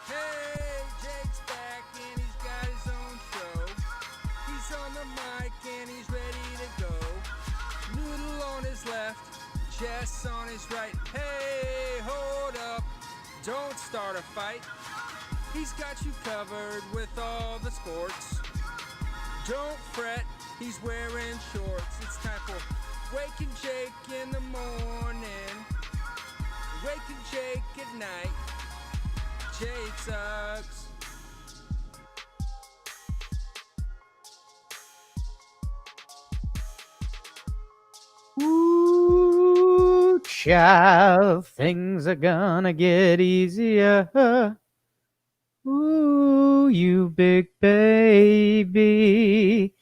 Hey, Jake's back and he's got his own show. He's on the mic and he's ready to go. Noodle on his left, Jess on his right. Hey, hold up, don't start a fight. He's got you covered with all the sports. Don't fret, he's wearing shorts. It's time for Waking Jake in the morning, Waking Jake at night. Jake sucks. Ooh, child, things are gonna get easier. Ooh, you big baby.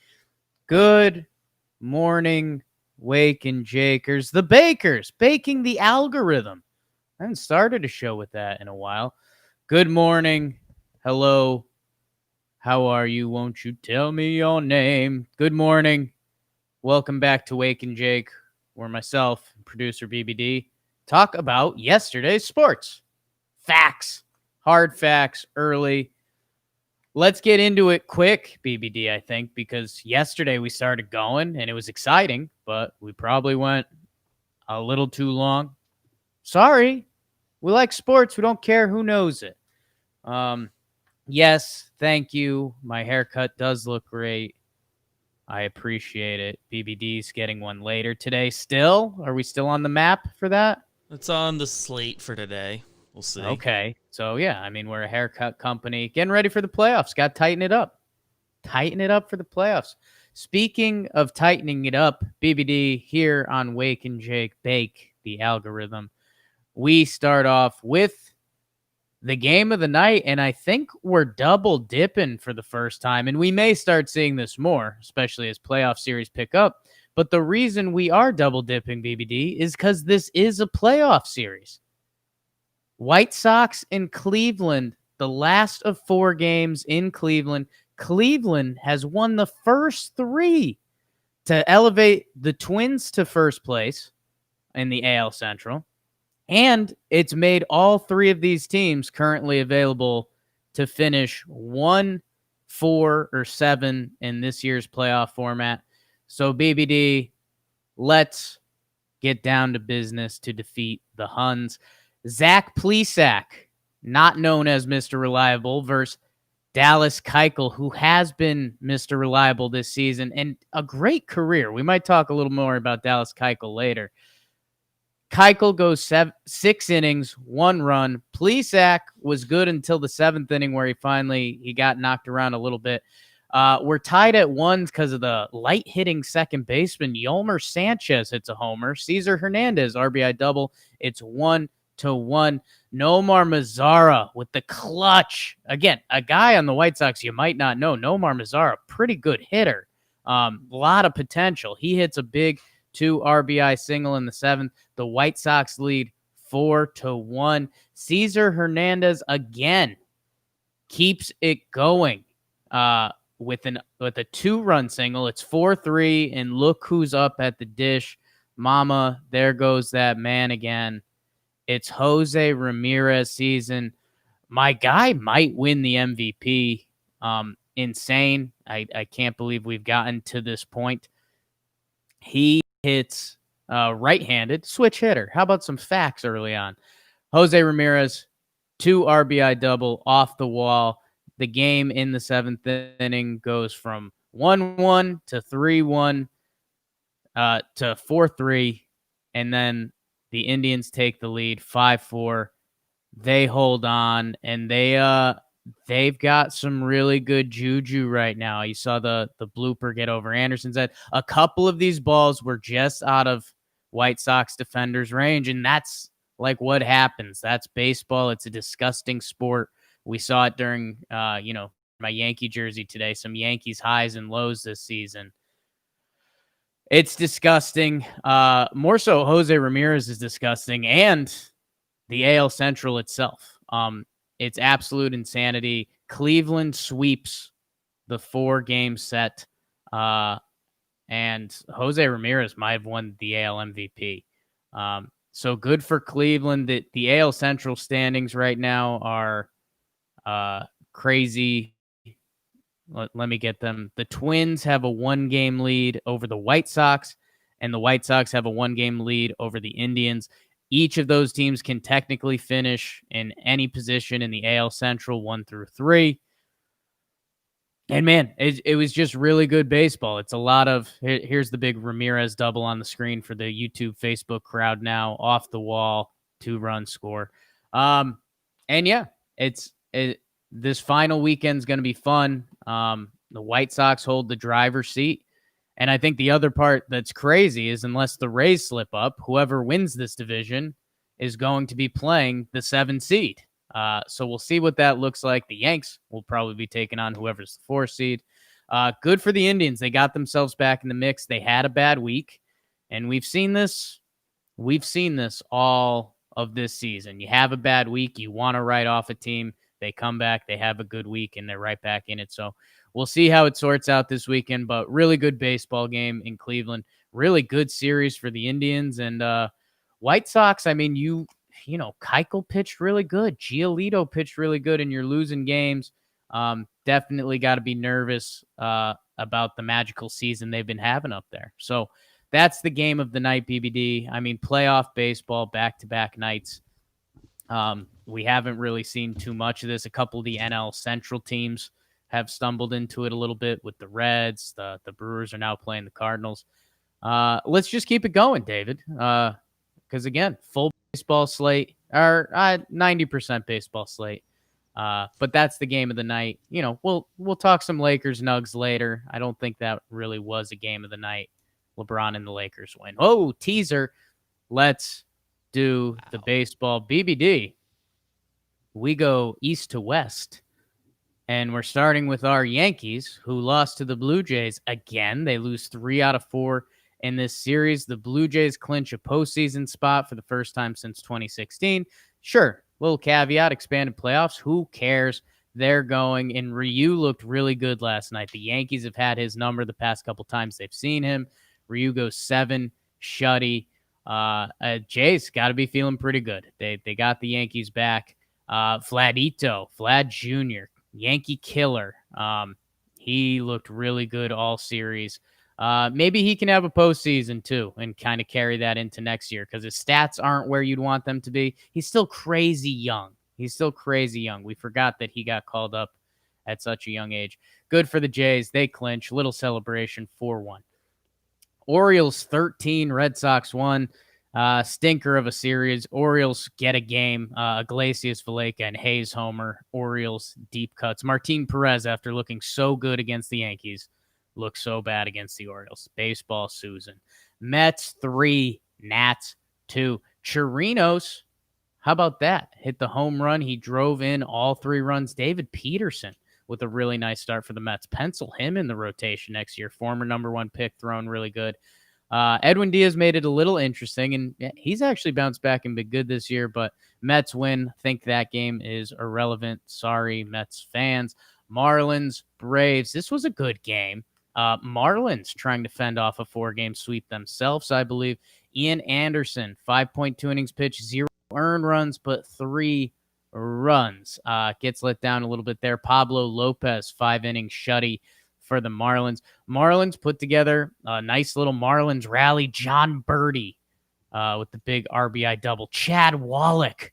Good morning, Waking Jakers. The Bakers, baking the algorithm. I haven't started a show with that in a while. Good morning. Hello. How are you? Won't you tell me your name? Good morning. Welcome back to Waking Jake, where myself, producer BBD, talk about yesterday's sports. Facts. Hard facts early. Let's get into it quick, BBD, I think, because yesterday we started going and it was exciting, but we probably went a little too long. Sorry. We like sports. We don't care who knows it. Yes, thank you. My haircut does look great. I appreciate it. BBD's getting one later today. Still? Are we still on the map for that? It's on the slate for today. We'll see. Okay. So, yeah, I mean, we're a haircut company. Getting ready for the playoffs. Got to tighten it up. Tighten it up for the playoffs. Speaking of tightening it up, BBD here on Wake and Jake Bake, the algorithm. We start off with the game of the night, and I think we're double dipping for the first time, and we may start seeing this more, especially as playoff series pick up. But the reason we are double dipping, BBD, is because this is a playoff series. White Sox in Cleveland, the last of 4 games in Cleveland. Cleveland has won the first 3 to elevate the Twins to first place in the AL Central. And it's made all 3 of these teams currently available to finish 1, 4, or 7 in this year's playoff format. So, BBD, let's get down to business to defeat the Huns. Zach Plesac, not known as Mr. Reliable, versus Dallas Keuchel, who has been Mr. Reliable this season and a great career. We might talk a little more about Dallas Keuchel later. Keuchel goes 6 innings, 1 run. Plesac was good until the 7th inning where he got knocked around a little bit. We're tied at 1 because of the light-hitting second baseman. Yolmer Sanchez hits a homer. Cesar Hernandez, RBI double. It's 1-1. Nomar Mazara with the clutch. Again, a guy on the White Sox you might not know. Nomar Mazara, pretty good hitter. A lot of potential. He hits a big 2 RBI single in the 7th. The White Sox lead 4-1. Cesar Hernandez again keeps it going with a 2-run single. It's 4-3, and look who's up at the dish. Mama, there goes that man again. It's Jose Ramirez season. My guy might win the MVP. Insane. I can't believe we've gotten to this point. He hits right-handed, switch hitter. How about some facts early on? Jose Ramirez, 2 RBI double off the wall. The game in the 7th inning goes from 1-1 to 3-1 to 4-3, and then the Indians take the lead 5-4. They hold on, and they've got some really good juju right now. You saw the blooper get over Anderson's head. A couple of these balls were just out of White Sox defenders' range, and that's like what happens. That's baseball. It's a disgusting sport. We saw it during, my Yankee jersey today, some Yankees highs and lows this season. It's disgusting. More so, Jose Ramirez is disgusting, and the AL Central itself. It's absolute insanity. Cleveland sweeps the 4-game set, and Jose Ramirez might have won the AL MVP. So good for Cleveland. The AL Central standings right now are Crazy. Let me get them. The Twins have a 1-game lead over the White Sox, and the White Sox have a 1-game lead over the Indians. Each of those teams can technically finish in any position in the AL Central 1 through 3. And man, it was just really good baseball. It's a lot of here's the big Ramirez double on the screen for the YouTube, Facebook crowd now. Off the wall, 2-run score. And yeah, this final weekend's going to be fun. The White Sox hold the driver's seat. And I think the other part that's crazy is unless the Rays slip up, whoever wins this division is going to be playing the 7 seed. So we'll see what that looks like. The Yanks will probably be taking on whoever's the 4 seed. Good for the Indians. They got themselves back in the mix. They had a bad week, and we've seen this. We've seen this all of this season. You have a bad week, you want to write off a team. They come back, they have a good week, and they're right back in it. So we'll see how it sorts out this weekend, but really good baseball game in Cleveland. Really good series for the Indians. And White Sox, I mean, you know, Keuchel pitched really good. Giolito pitched really good, and you're losing games. Definitely got to be nervous about the magical season they've been having up there. So that's the game of the night, BBD. I mean, playoff baseball, back-to-back nights. We haven't really seen too much of this. A couple of the NL Central teams have stumbled into it a little bit with the Reds. The Brewers are now playing the Cardinals. Let's just keep it going, David. Because, again, full baseball slate, or 90% baseball slate. But that's the game of the night. You know, we'll talk some Lakers Nugs later. I don't think that really was a game of the night. LeBron and the Lakers win. Oh, teaser. Let's do the baseball. BBD. We go east to west. And we're starting with our Yankees, who lost to the Blue Jays again. They lose 3 out of 4 in this series. The Blue Jays clinch a postseason spot for the first time since 2016. Sure, little caveat, expanded playoffs. Who cares? They're going. And Ryu looked really good last night. The Yankees have had his number the past couple times they've seen him. Ryu goes 7, shutty. Jays got to be feeling pretty good. They got the Yankees back. Vlad Jr., Yankee killer. He looked really good all series. Maybe he can have a postseason too and kind of carry that into next year because his stats aren't where you'd want them to be. He's still crazy young. We forgot that he got called up at such a young age. Good for the Jays. They clinch. Little celebration, 4-1. Orioles 13, Red Sox 1. Stinker of a series. Orioles get a game. Iglesias, Valleca, and Hayes homer. Orioles deep cuts. Martin Perez, after looking so good against the Yankees, looks so bad against the Orioles. Baseball Susan. Mets 3, Nats 2. Chirinos, how about that? Hit the home run. He drove in all 3 runs. David Peterson with a really nice start for the Mets. Pencil him in the rotation next year. Former number 1 pick, throwing really good. Edwin Diaz made it a little interesting, and he's actually bounced back and been good this year, but Mets win. Think that game is irrelevant. Sorry, Mets fans. Marlins, Braves. This was a good game. Marlins trying to fend off a 4-game sweep themselves, I believe. Ian Anderson, 5.2 innings pitched, 0 earned runs, but 3 runs. Gets let down a little bit there. Pablo Lopez, 5 innings shutty for the Marlins. Marlins put together a nice little Marlins rally. John Birdie with the big RBI double. Chad Wallach.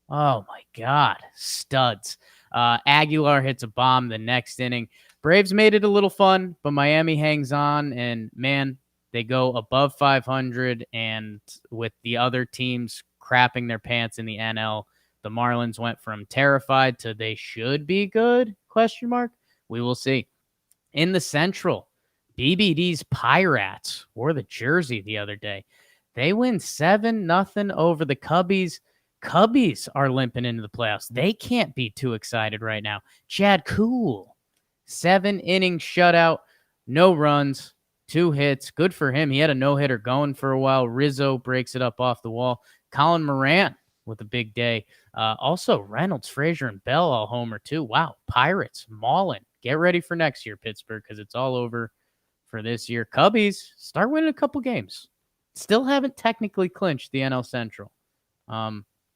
Oh, my God. Studs. Aguilar hits a bomb the next inning. Braves made it a little fun, but Miami hangs on, and, man, they go above 500, and with the other teams crapping their pants in the NL, the Marlins went from terrified to they should be good, ? We will see. In the Central, BBD's Pirates wore the jersey the other day. They win 7-0 over the Cubbies. Cubbies are limping into the playoffs. They can't be too excited right now. Chad Kuhl, 7-inning shutout, no runs, 2 hits. Good for him. He had a no-hitter going for a while. Rizzo breaks it up off the wall. Colin Moran with a big day. Also, Reynolds, Frazier, and Bell all homer too. Wow, Pirates, mauling. Get ready for next year, Pittsburgh, because it's all over for this year. Cubbies start winning a couple games. Still haven't technically clinched the NL Central.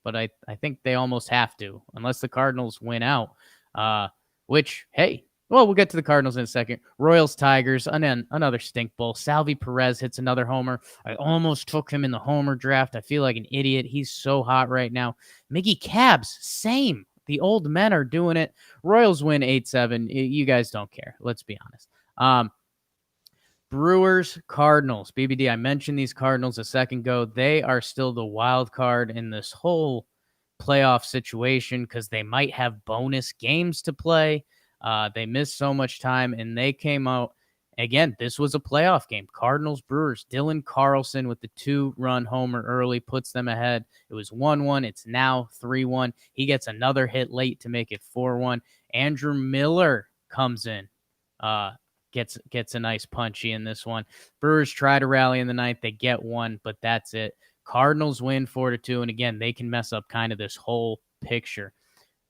but I think they almost have to, unless the Cardinals win out. Which, hey, well, we'll get to the Cardinals in a second. Royals, Tigers, and then another stink bowl. Salvi Perez hits another homer. I almost took him in the homer draft. I feel like an idiot. He's so hot right now. Miggy Cabs, same. The old men are doing it. Royals win 8-7. You guys don't care. Let's be honest. Brewers, Cardinals. BBD, I mentioned these Cardinals a second ago. They are still the wild card in this whole playoff situation because they might have bonus games to play. They missed so much time, and they came out. Again, this was a playoff game. Cardinals, Brewers. Dylan Carlson with the 2-run homer early puts them ahead. It was 1-1. It's now 3-1. He gets another hit late to make it 4-1. Andrew Miller comes in. Gets a nice punchy in this one. Brewers try to rally in the ninth. They get one, but that's it. Cardinals win 4-2. And again, they can mess up kind of this whole picture.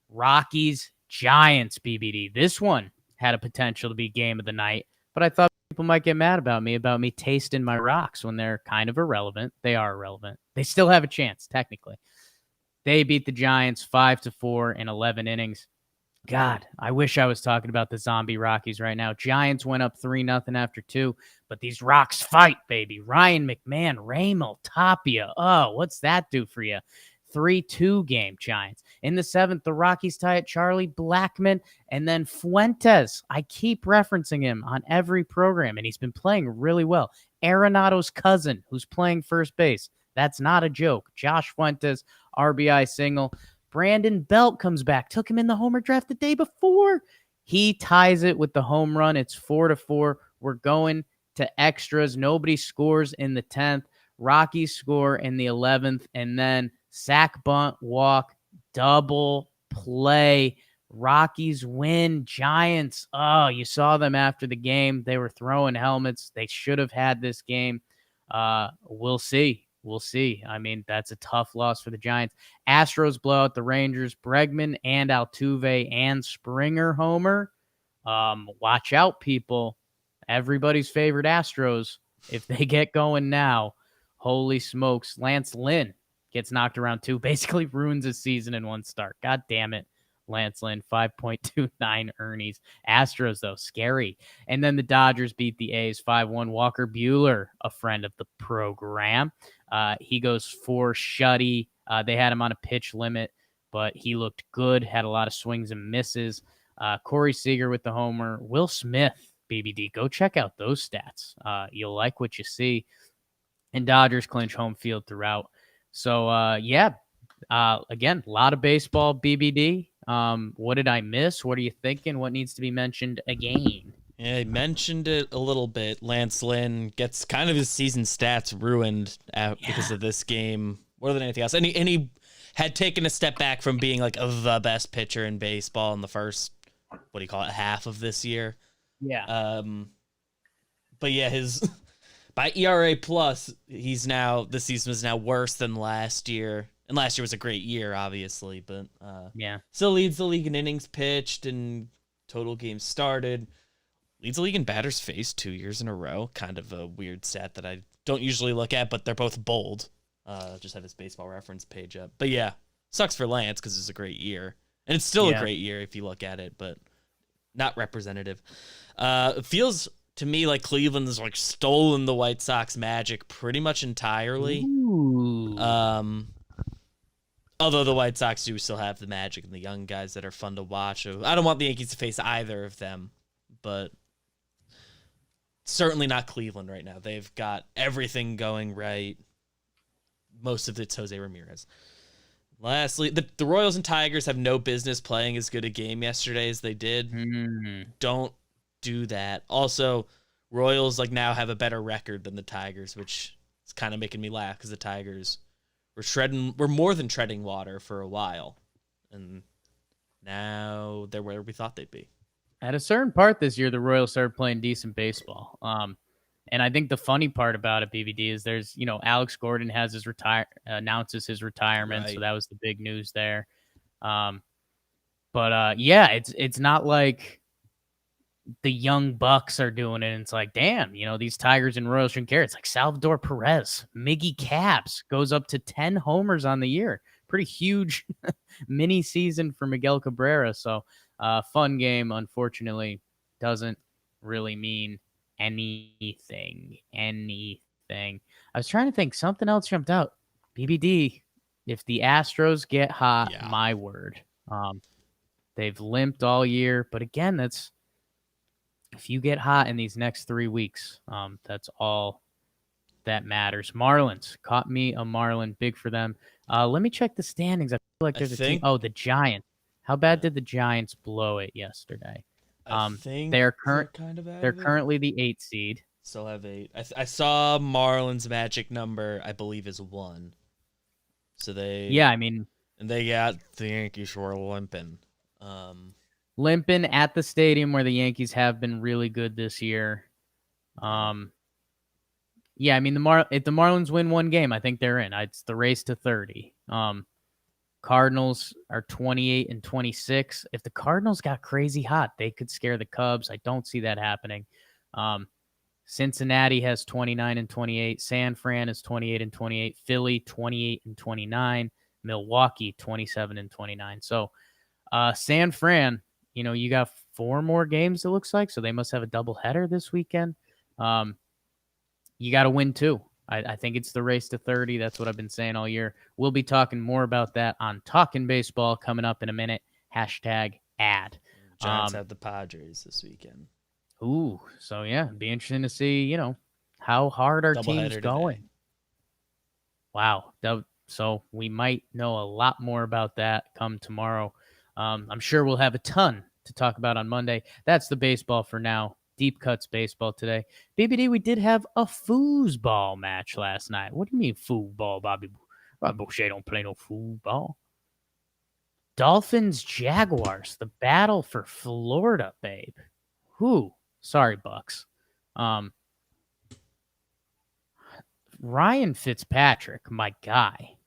Rockies, Giants, BBD. This one had a potential to be game of the night, but I thought people might get mad about me tasting my rocks when they're kind of irrelevant. They are irrelevant. They still have a chance, technically. They beat the Giants 5-4 in 11 innings. God, I wish I was talking about the zombie Rockies right now. Giants went up 3-0 after 2, but these Rocks fight, baby. Ryan McMahon, Raymond Tapia. Oh, what's that do for you? 3-2 game, Giants. In the 7th, the Rockies tie at Charlie Blackmon, and then Fuentes. I keep referencing him on every program, and he's been playing really well. Arenado's cousin, who's playing first base. That's not a joke. Josh Fuentes, RBI single. Brandon Belt comes back. Took him in the homer draft the day before. He ties it with the home run. It's 4-4. We're going to extras. Nobody scores in the 10th. Rockies score in the 11th. And then sack, bunt, walk, double play. Rockies win. Giants. Oh, you saw them after the game. They were throwing helmets. They should have had this game. We'll see. We'll see. I mean, that's a tough loss for the Giants. Astros blow out the Rangers. Bregman and Altuve and Springer homer. Watch out, people. Everybody's favorite Astros. If they get going now, holy smokes. Lance Lynn gets knocked around too. Basically ruins his season in one start. God damn it. Lance Lynn, 5.29 earnings. Astros, though, scary. And then the Dodgers beat the A's 5-1. Walker Buehler, a friend of the program. He goes 4 shutty. They had him on a pitch limit, but he looked good, had a lot of swings and misses. Corey Seager with the homer. Will Smith, BBD. Go check out those stats. You'll like what you see. And Dodgers clinch home field throughout. So, again, a lot of baseball, BBD. What did I miss? What are you thinking? What needs to be mentioned again? Yeah, I mentioned it a little bit. Lance Lynn gets kind of his season stats ruined because of this game more than anything else. And he had taken a step back from being like the best pitcher in baseball in the first, half of this year. Yeah. But yeah, his by ERA plus, this season is now worse than last year. And last year was a great year, obviously, but still leads the league in innings pitched and total games started. Leads the league in batters faced 2 years in a row. Kind of a weird stat that I don't usually look at, but they're both bold. Just have his baseball reference page up. But yeah, sucks for Lance because it's a great year. And it's still a great year if you look at it, but not representative. It feels to me like Cleveland has like stolen the White Sox magic pretty much entirely. Ooh. Although the White Sox do still have the magic and the young guys that are fun to watch. I don't want the Yankees to face either of them, but certainly not Cleveland right now. They've got everything going right. Most of it's Jose Ramirez. Lastly, the Royals and Tigers have no business playing as good a game yesterday as they did. Don't do that. Also, Royals now have a better record than the Tigers, which is kind of making me laugh because the Tigers we're more than treading water for a while, and now they're where we thought they'd be. At a certain part this year, the Royals started playing decent baseball. And I think the funny part about it, BBD, is there's, Alex Gordon has announces his retirement. Right. So that was the big news there. It's not like the young Bucks are doing it. And it's like, damn, these Tigers and Royals shouldn't care. It's like Salvador Perez, Miggy Cabs goes up to 10 homers on the year. pretty huge mini season for Miguel Cabrera. So fun game, unfortunately, doesn't really mean anything. I was trying to think. Something else jumped out. BBD, if the Astros get hot, my word. They've limped all year. But again, that's if you get hot in these next 3 weeks, that's all that matters. Marlins. Caught me a Marlin. Big for them. Let me check the standings. I feel like there's a team. Oh, the Giants. How bad did the Giants blow it yesterday? I think they're they're currently the 8th seed. Still have 8. I saw Marlins magic number, I believe, is 1. So they and they got the Yankees who are limping. Limping at the stadium where the Yankees have been really good this year. If the Marlins win one game, I think they're in. It's the race to 30. Cardinals are 28 and 26. If the Cardinals got crazy hot, they could scare the Cubs. I don't see that happening. Cincinnati has 29 and 28. San Fran is 28 and 28. Philly 28 and 29. Milwaukee 27 and 29. So San Fran, you got 4 more games, it looks like. So they must have a doubleheader this weekend. You got to win 2. I think it's the race to 30. That's what I've been saying all year. We'll be talking more about that on Talking Baseball coming up in a minute. #ad. Giants have the Padres this weekend. Ooh, so yeah, it'd be interesting to see, how hard our team's going. Today. Wow. So we might know a lot more about that come tomorrow. I'm sure we'll have a ton to talk about on Monday. That's the baseball for now. Deep Cuts baseball today. BBD, we did have a foosball match last night. What do you mean foosball, Bobby? Bobby Boucher don't play no foosball. Dolphins, Jaguars, the battle for Florida, babe. Who? Sorry, Bucks. Ryan Fitzpatrick, my guy,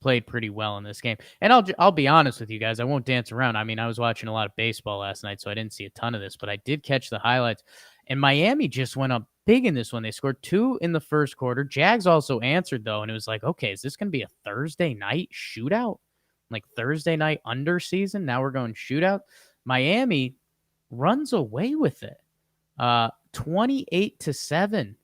played pretty well in this game. And I'll be honest with you guys. I won't dance around. I mean, I was watching a lot of baseball last night, so I didn't see a ton of this, but I did catch the highlights. And Miami just went up big in this one. They scored 2 in the first quarter. Jags also answered, though, and it was like, okay, is this going to be a Thursday night shootout? Like Thursday night under season? Now we're going shootout? Miami runs away with it. 28-7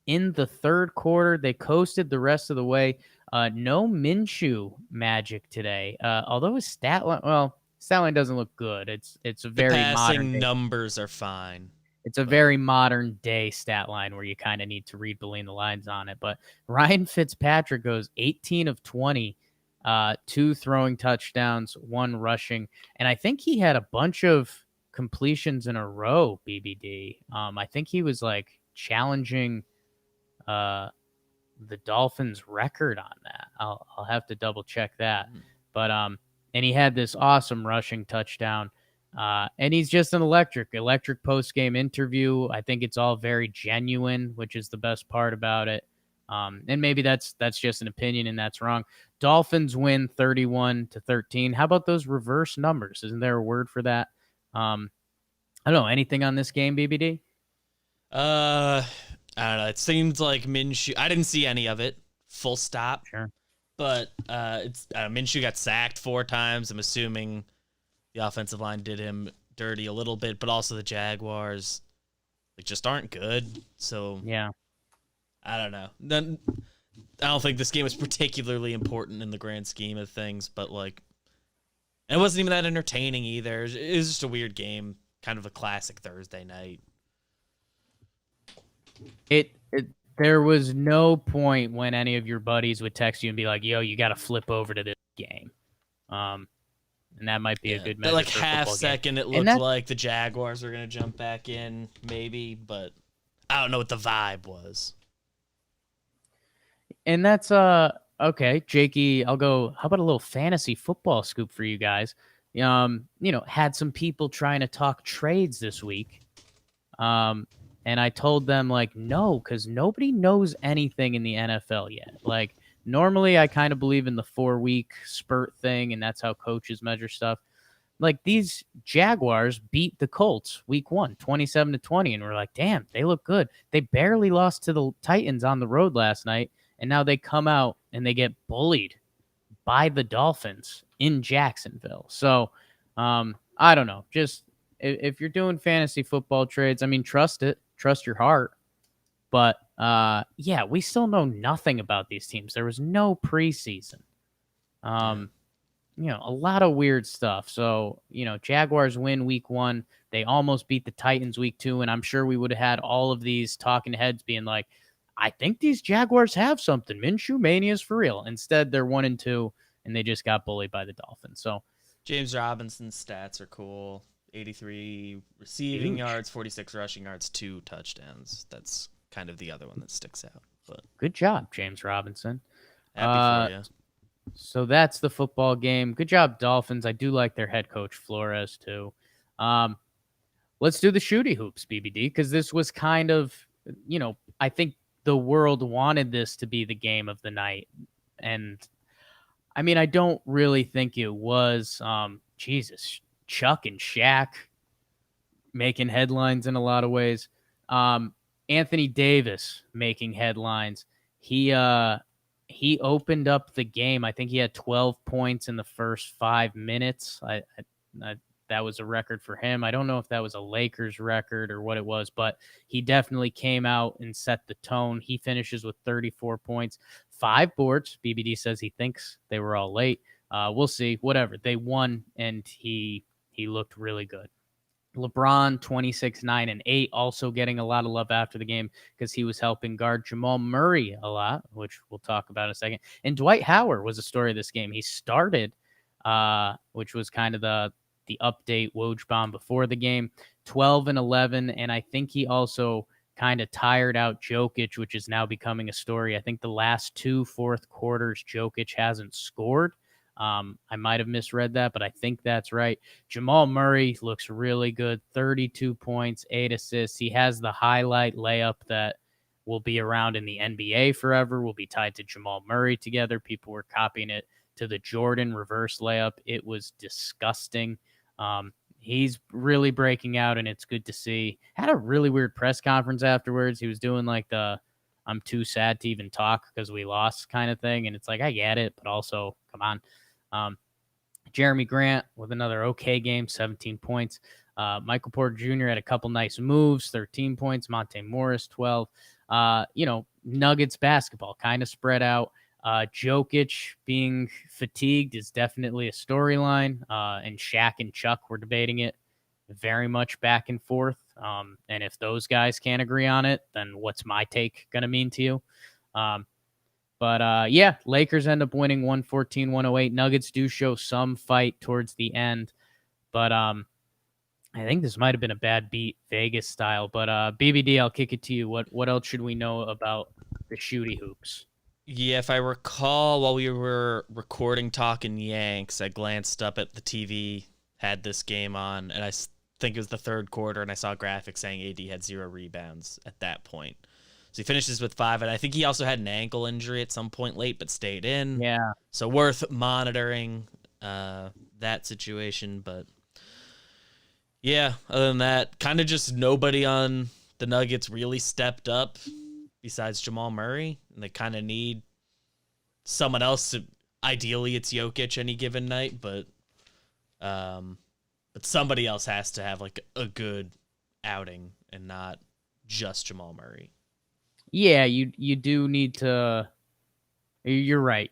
in the third quarter. They coasted the rest of the way. No Minshew magic today. Although his stat line doesn't look good. It's a very modern numbers are fine. It's a very modern day stat line where you kind of need to read between the lines on it. But Ryan Fitzpatrick goes 18 of 20, 2 throwing touchdowns, 1 rushing, and I think he had a bunch of completions in a row. BBD. I think he was like challenging the Dolphins record on that. I'll have to double check that. But and he had this awesome rushing touchdown. And he's just an electric post-game interview. I think it's all very genuine, which is the best part about it. And maybe that's just an opinion and that's wrong. Dolphins win 31-13. How about those reverse numbers? Isn't there a word for that? I don't know. Anything on this game, BBD? I don't know. It seems like Minshew. I didn't see any of it. Full stop. Sure. But Minshew got sacked 4 times. I'm assuming the offensive line did him dirty a little bit, but also the Jaguars just aren't good. So yeah, I don't know. Then I don't think this game is particularly important in the grand scheme of things, but it wasn't even that entertaining either. It was just a weird game, kind of a classic Thursday night. There was no point when any of your buddies would text you and be like, "Yo, you got to flip over to this game," and that might be a good measure. Like half second, it looked like the Jaguars were gonna jump back in, maybe, but I don't know what the vibe was. And that's okay, Jakey. I'll go. How about a little fantasy football scoop for you guys? Had some people trying to talk trades this week. And I told them, no, because nobody knows anything in the NFL yet. Normally I kind of believe in the 4-week spurt thing, and that's how coaches measure stuff. These Jaguars beat the Colts week 1, 27-20, and we're like, damn, they look good. They barely lost to the Titans on the road last night, and now they come out and they get bullied by the Dolphins in Jacksonville. So I don't know. Just if you're doing fantasy football trades, I mean, trust it, trust your heart. But yeah, we still know nothing about these teams. There was no preseason. A lot of weird stuff. So, Jaguars win week 1. They almost beat the Titans week 2. And I'm sure we would have had all of these talking heads being like, I think these Jaguars have something. Minshew mania is for real. Instead, they're 1-2, and they just got bullied by the Dolphins. So James Robinson's stats are cool. 83 receiving yards, 46 rushing yards, 2 touchdowns. That's kind of the other one that sticks out. But good job, James Robinson. Happy for you. So that's the football game. Good job, Dolphins. I do like their head coach, Flores, too. Let's do the shooty hoops, BBD, because this was kind of, I think the world wanted this to be the game of the night. And, I mean, I don't really think it was, Jesus, Chuck and Shaq making headlines in a lot of ways. Anthony Davis making headlines. He opened up the game. I think he had 12 points in the first 5 minutes. That was a record for him. I don't know if that was a Lakers record or what it was, but he definitely came out and set the tone. He finishes with 34 points, 5 boards. BBD says he thinks they were all late. We'll see. Whatever. They won, and he looked really good. LeBron, 26, 9, and 8, also getting a lot of love after the game because he was helping guard Jamal Murray a lot, which we'll talk about in a second. And Dwight Howard was a story of this game. He started, which was kind of the update Woj bomb before the game, 12 and 11, and I think he also kind of tired out Jokic, which is now becoming a story. I think the last 2 fourth quarters, Jokic hasn't scored. I might have misread that, but I think that's right. Jamal Murray looks really good. 32 points, 8 assists. He has the highlight layup that will be around in the NBA forever. Will be tied to Jamal Murray together. People were copying it to the Jordan reverse layup. It was disgusting. He's really breaking out, and it's good to see. Had a really weird press conference afterwards. He was doing like the I'm too sad to even talk because we lost kind of thing. And it's like, I get it, but also, come on. Jeremy Grant with another okay game, 17 points. Michael Porter Jr. had a couple nice moves, 13 points. Monte Morris, 12. Nuggets basketball kind of spread out. Jokic being fatigued is definitely a storyline. And Shaq and Chuck were debating it very much back and forth. And if those guys can't agree on it, then what's my take going to mean to you? But Lakers end up winning 114-108. Nuggets do show some fight towards the end. But I think this might have been a bad beat, Vegas style. But BBD, I'll kick it to you. What else should we know about the shooty hoops? Yeah, if I recall, while we were recording Talking Yanks, I glanced up at the TV, had this game on, and I think it was the third quarter, and I saw graphics saying AD had 0 rebounds at that point. So he finishes with 5, and I think he also had an ankle injury at some point late, but stayed in. Yeah. So worth monitoring that situation. But yeah, other than that, kind of just nobody on the Nuggets really stepped up besides Jamal Murray. And they kind of need someone else to, ideally it's Jokic any given night, but somebody else has to have like a good outing and not just Jamal Murray. Yeah, you do need to. You're right.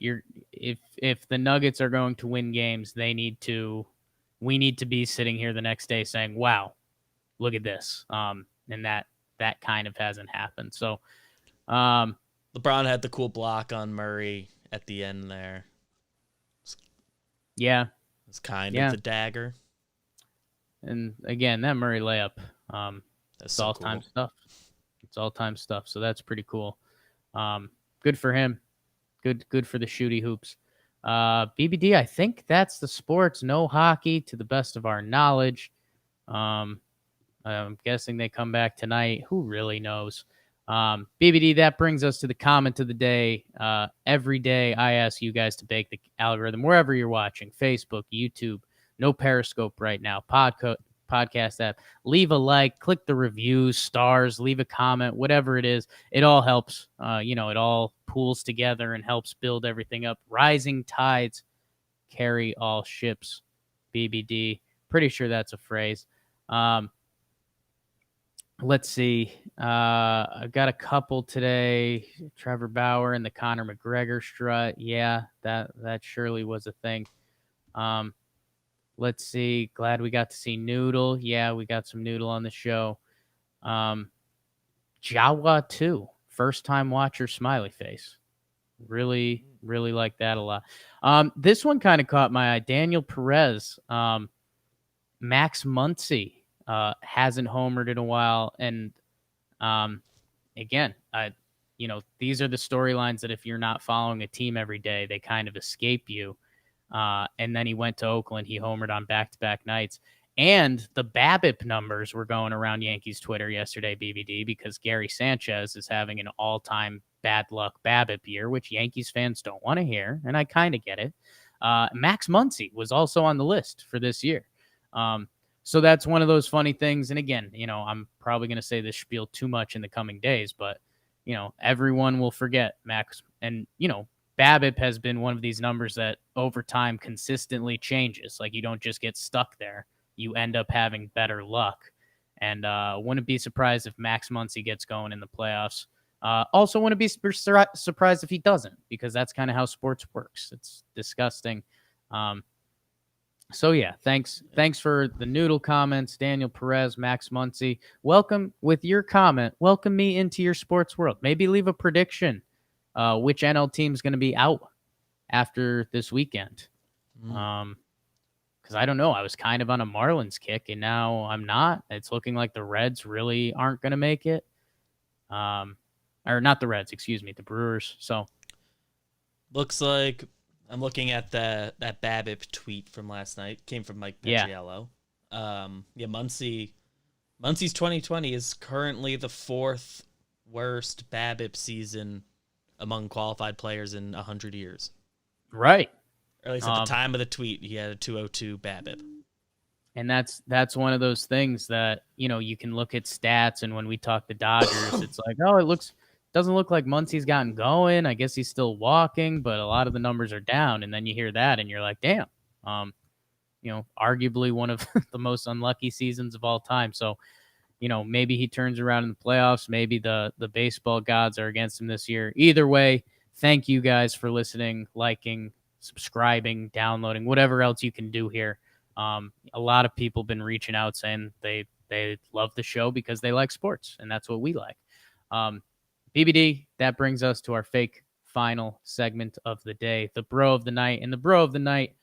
If the Nuggets are going to win games, we need to be sitting here the next day saying, "Wow, look at this." And that kind of hasn't happened. So, LeBron had the cool block on Murray at the end there. Yeah, it's kind of the dagger. And again, that Murray layup, it's all-time stuff. It's all-time stuff, so that's pretty cool. Good for him. Good for the shooty hoops. BBD, I think that's the sports. No hockey, to the best of our knowledge. I'm guessing they come back tonight. Who really knows? BBD, that brings us to the comment of the day. Every day, I ask you guys to bake the algorithm wherever you're watching. Facebook, YouTube. No Periscope right now. podcast app, leave a like, click the reviews, stars, leave a comment, whatever it is. It all helps. It all pools together and helps build everything up. Rising tides carry all ships, BBD. Pretty sure that's a phrase. Let's see. I've got a couple today. Trevor Bauer and the Conor McGregor strut. Yeah, that surely was a thing. Let's see. Glad we got to see Noodle. Yeah, we got some Noodle on the show. Jawa too. First time watcher smiley face. Really, really like that a lot. This one kind of caught my eye. Daniel Perez. Max Muncy. Hasn't homered in a while. And again, these are the storylines that if you're not following a team every day, they kind of escape you. And then he went to Oakland. He homered on back-to-back nights. And the BABIP numbers were going around Yankees Twitter yesterday, BBD, because Gary Sanchez is having an all-time bad luck BABIP year, which Yankees fans don't want to hear, and I kind of get it. Max Muncy was also on the list for this year. So that's one of those funny things. And again, I'm probably going to say this spiel too much in the coming days, but, everyone will forget Max. And, BABIP has been one of these numbers that over time consistently changes. Like you don't just get stuck there. You end up having better luck. And wouldn't be surprised if Max Muncy gets going in the playoffs. Also wouldn't be surprised if he doesn't, because that's kind of how sports works. It's disgusting. So yeah, thanks for the Noodle comments, Daniel Perez, Max Muncy. Welcome with your comment. Welcome me into your sports world. Maybe leave a prediction. Which NL team is going to be out after this weekend? Because I don't know. I was kind of on a Marlins kick, and now I'm not. It's looking like the Reds really aren't going to make it. Or not the Reds, excuse me, the Brewers. So looks like. I'm looking at that BABIP tweet from last night. Came from Mike Petriello. Muncy's 2020 is currently the fourth worst BABIP season among qualified players in 100 years. Right. Or at least at the time of the tweet, he had a 202 BABIP. And that's one of those things that, you can look at stats, and when we talk the Dodgers, it's like, oh, doesn't look like Muncy's gotten going. I guess he's still walking, but a lot of the numbers are down. And then you hear that and you're like, damn, arguably one of the most unlucky seasons of all time. So, maybe he turns around in the playoffs. Maybe the baseball gods are against him this year. Either way, thank you guys for listening, liking, subscribing, downloading, whatever else you can do here. A lot of people been reaching out saying they love the show because they like sports, and that's what we like. BBD, that brings us to our fake final segment of the day, the Bro of the Night. And the Bro of the Night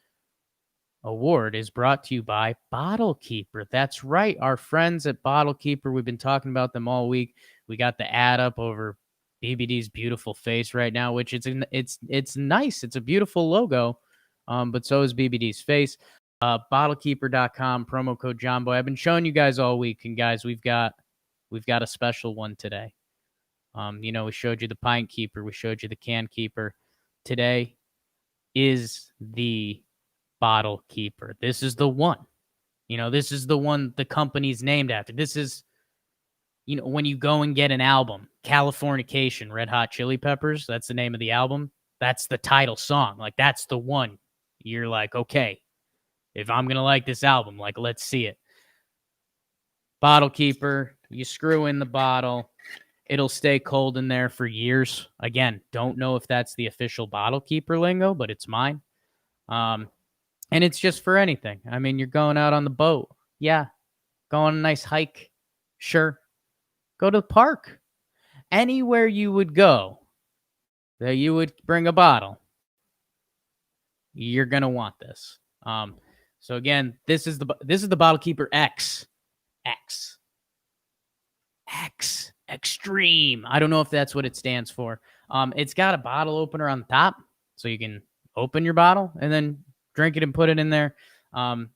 award is brought to you by Bottle Keeper. That's right, our friends at Bottle Keeper. We've been talking about them all week. We got the ad up over BBD's beautiful face right now, which it's nice. It's a beautiful logo, but so is BBD's face. Bottlekeeper.com, promo code Jomboy. I've been showing you guys all week, and guys, we've got a special one today. We showed you the Pint Keeper. We showed you the Can Keeper. Today is the Bottle Keeper. This is the one. This is the one the company's named after. This is, when you go and get an album, Californication, Red Hot Chili Peppers, that's the name of the album. That's the title song. Like, that's the one. You're like, okay, if I'm going to like this album, like, let's see it. Bottle Keeper, you screw in the bottle. It'll stay cold in there for years. Again, don't know if that's the official Bottle Keeper lingo, but it's mine. And it's just for anything. I mean, you're going out on the boat. Yeah. Go on a nice hike. Sure. Go to the park. Anywhere you would go that you would bring a bottle, you're going to want this. So again, this is the Bottle Keeper X. Extreme. I don't know if that's what it stands for. It's got a bottle opener on the top, so you can open your bottle and then drink it and put it in there. I've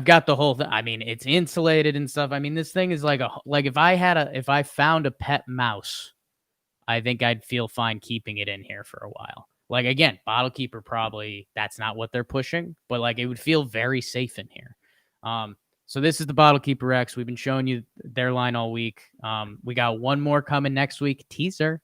got the whole thing. I mean, it's insulated and stuff. I mean, this thing is like if I found a pet mouse, I think I'd feel fine keeping it in here for a while. Again, Bottle Keeper, probably that's not what they're pushing, but it would feel very safe in here. So this is the Bottle Keeper X. We've been showing you their line all week. We got one more coming next week. Teaser.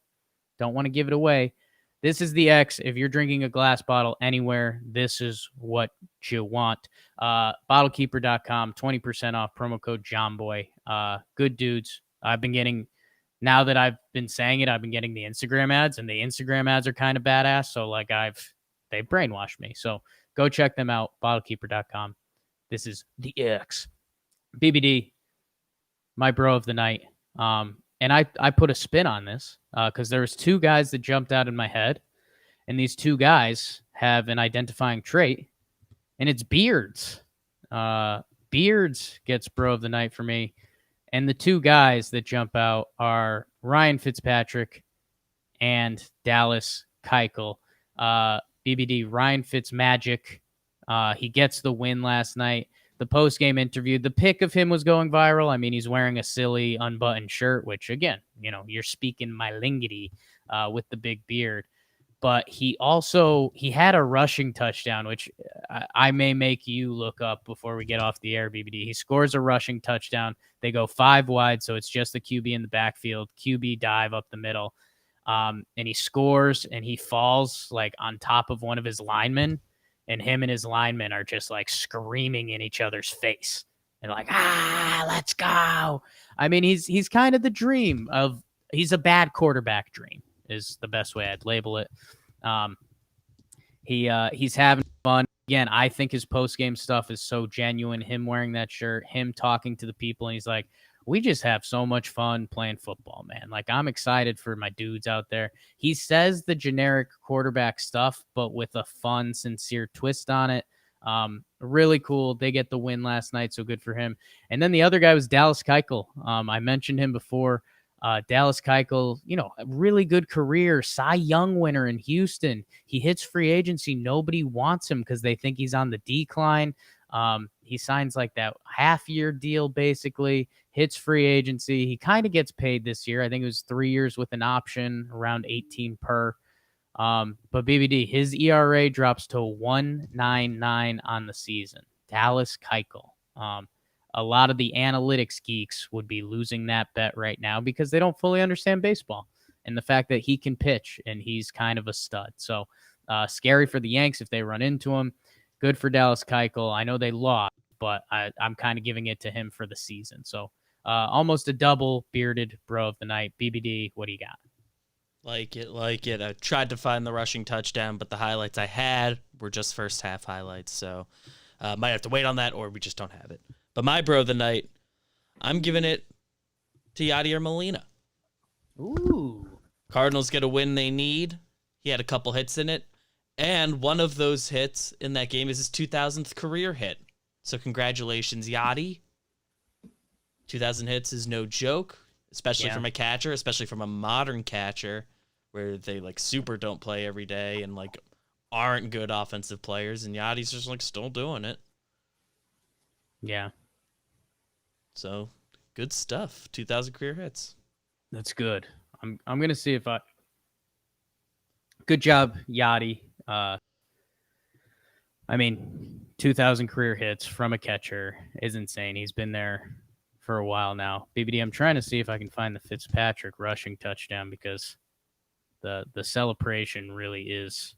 Don't want to give it away. This is the X. If you're drinking a glass bottle anywhere, this is what you want. Bottlekeeper.com, 20% off, promo code Jomboy. Good dudes. I've been getting, now that I've been saying it, I've been getting the Instagram ads, and the Instagram ads are kind of badass. So like they've brainwashed me. So go check them out, bottlekeeper.com. This is the X. BBD, my bro of the night. And I put a spin on this because there was two guys that jumped out in my head, and these two guys have an identifying trait, and it's Beards. Beards gets bro of the night for me, and the two guys that jump out are Ryan Fitzpatrick and Dallas Keuchel. BBD, Ryan Fitzmagic. He gets the win last night. The post-game interview, the pic of him was going viral. I mean, he's wearing a silly unbuttoned shirt, which, again, you're speaking my linguity with the big beard. But he had a rushing touchdown, which I may make you look up before we get off the air, BBD. He scores a rushing touchdown. They go 5 wide, so it's just the QB in the backfield. QB dive up the middle. And he scores, and he falls, like, on top of one of his linemen. And him and his linemen are just like screaming in each other's face and like, let's go. I mean, he's kind of the dream of, he's a bad quarterback dream is the best way I'd label it. He's having fun. Again, I think his post-game stuff is so genuine. Him wearing that shirt, him talking to the people, and he's like, we just have so much fun playing football, man. Like, I'm excited for my dudes out there. He says the generic quarterback stuff, but with a fun, sincere twist on it. Really cool. They get the win last night, so good for him. And then the other guy was Dallas Keuchel. I mentioned him before. Dallas Keuchel, a really good career, Cy Young winner in Houston. He hits free agency. Nobody wants him because they think he's on the decline. He signs like that half-year deal, basically, hits free agency. He kind of gets paid this year. I think it was 3 years with an option, around 18 per. But BBD, his ERA drops to 1.99 on the season. Dallas Keuchel. A lot of the analytics geeks would be losing that bet right now because they don't fully understand baseball and the fact that he can pitch and he's kind of a stud. So scary for the Yanks if they run into him. Good for Dallas Keuchel. I know they lost, but I'm kind of giving it to him for the season. So almost a double bearded bro of the night. BBD, what do you got? Like it. I tried to find the rushing touchdown, but the highlights I had were just first half highlights. So might have to wait on that, or we just don't have it. But my bro of the night, I'm giving it to Yadier Molina. Ooh. Cardinals get a win they need. He had a couple hits in it. And one of those hits in that game is his 2000th career hit. So congratulations, Yachty. 2,000 hits is no joke, especially from a catcher, especially from a modern catcher where they like super don't play every day and like aren't good offensive players. And Yachty's just like still doing it. Yeah. So good stuff. 2,000 career hits. That's good. I'm going to see if I... Good job, Yachty. I mean, 2,000 career hits from a catcher is insane. He's been there for a while now. BBD, I'm trying to see if I can find the Fitzpatrick rushing touchdown because the celebration really is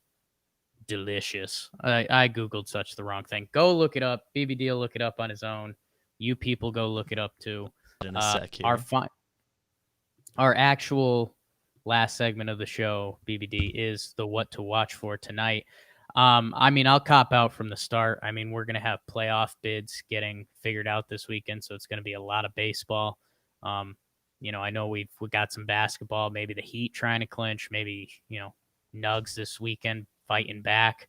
delicious. I Googled such the wrong thing. Go look it up. BBD will look it up on his own. You people go look it up too. In a sec here. Our actual last segment of the show, BBD, is the what to watch for tonight. I mean, I'll cop out from the start. I mean, we're going to have playoff bids getting figured out this weekend, so it's going to be a lot of baseball. I know we got some basketball, maybe the Heat trying to clinch, maybe, Nugs this weekend fighting back.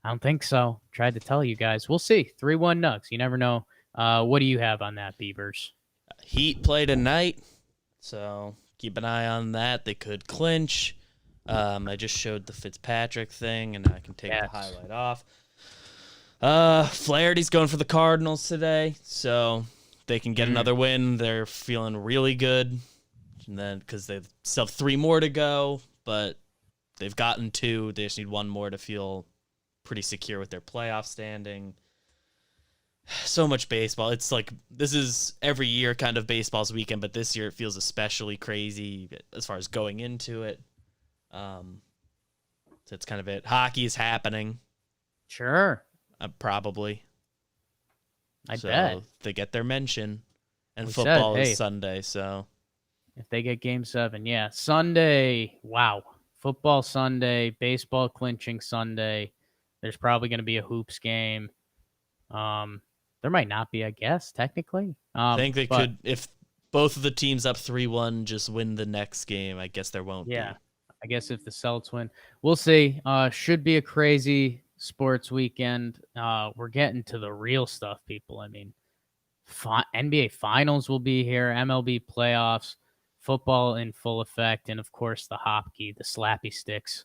I don't think so. Tried to tell you guys. We'll see. 3-1 Nugs. You never know. What do you have on that, Beavers? Heat play tonight, so keep an eye on that. They could clinch. I just showed the Fitzpatrick thing, and I can take the highlight off. Flaherty's going for the Cardinals today, so they can get another win. They're feeling really good, and then because they still have 3 more to go, but they've gotten 2. They just need 1 more to feel pretty secure with their playoff standing. So much baseball. It's like this is every year kind of baseball's weekend, but this year it feels especially crazy as far as going into it. So it's kind of it. Hockey is happening. Sure. Probably. I bet. They get their mention. And football is Sunday, so. If they get Game 7, yeah. Sunday, wow. Football Sunday, baseball clinching Sunday. There's probably going to be a hoops game. There might not be, I guess, technically. I think they could, if both of the teams up 3-1 just win the next game, I guess there won't be. Yeah, I guess if the Celtics win. We'll see. Should be a crazy sports weekend. We're getting to the real stuff, people. I mean, NBA Finals will be here, MLB playoffs, football in full effect, and, of course, the hockey, the slappy sticks.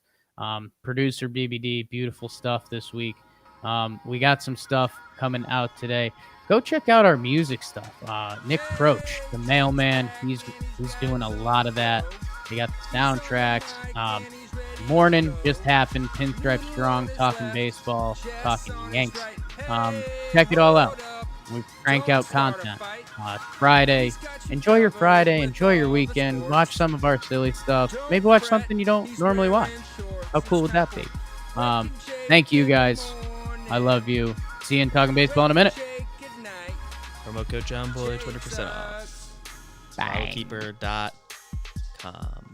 Producer BBD, beautiful stuff this week. We got some stuff coming out today. Go check out our music stuff. Nick Proch, the mailman, he's doing a lot of that. They got the soundtracks. Morning just happened. Pinstripe Strong, talking baseball, talking Yanks. Check it all out. We crank out content. Friday. Enjoy your Friday. Enjoy your weekend. Watch some of our silly stuff. Maybe watch something you don't normally watch. How cool would that be? Thank you, guys. I love you. See you in Talking Baseball in a minute. Promo code Jomboy, 20% off. Bye. Followkeeper.com.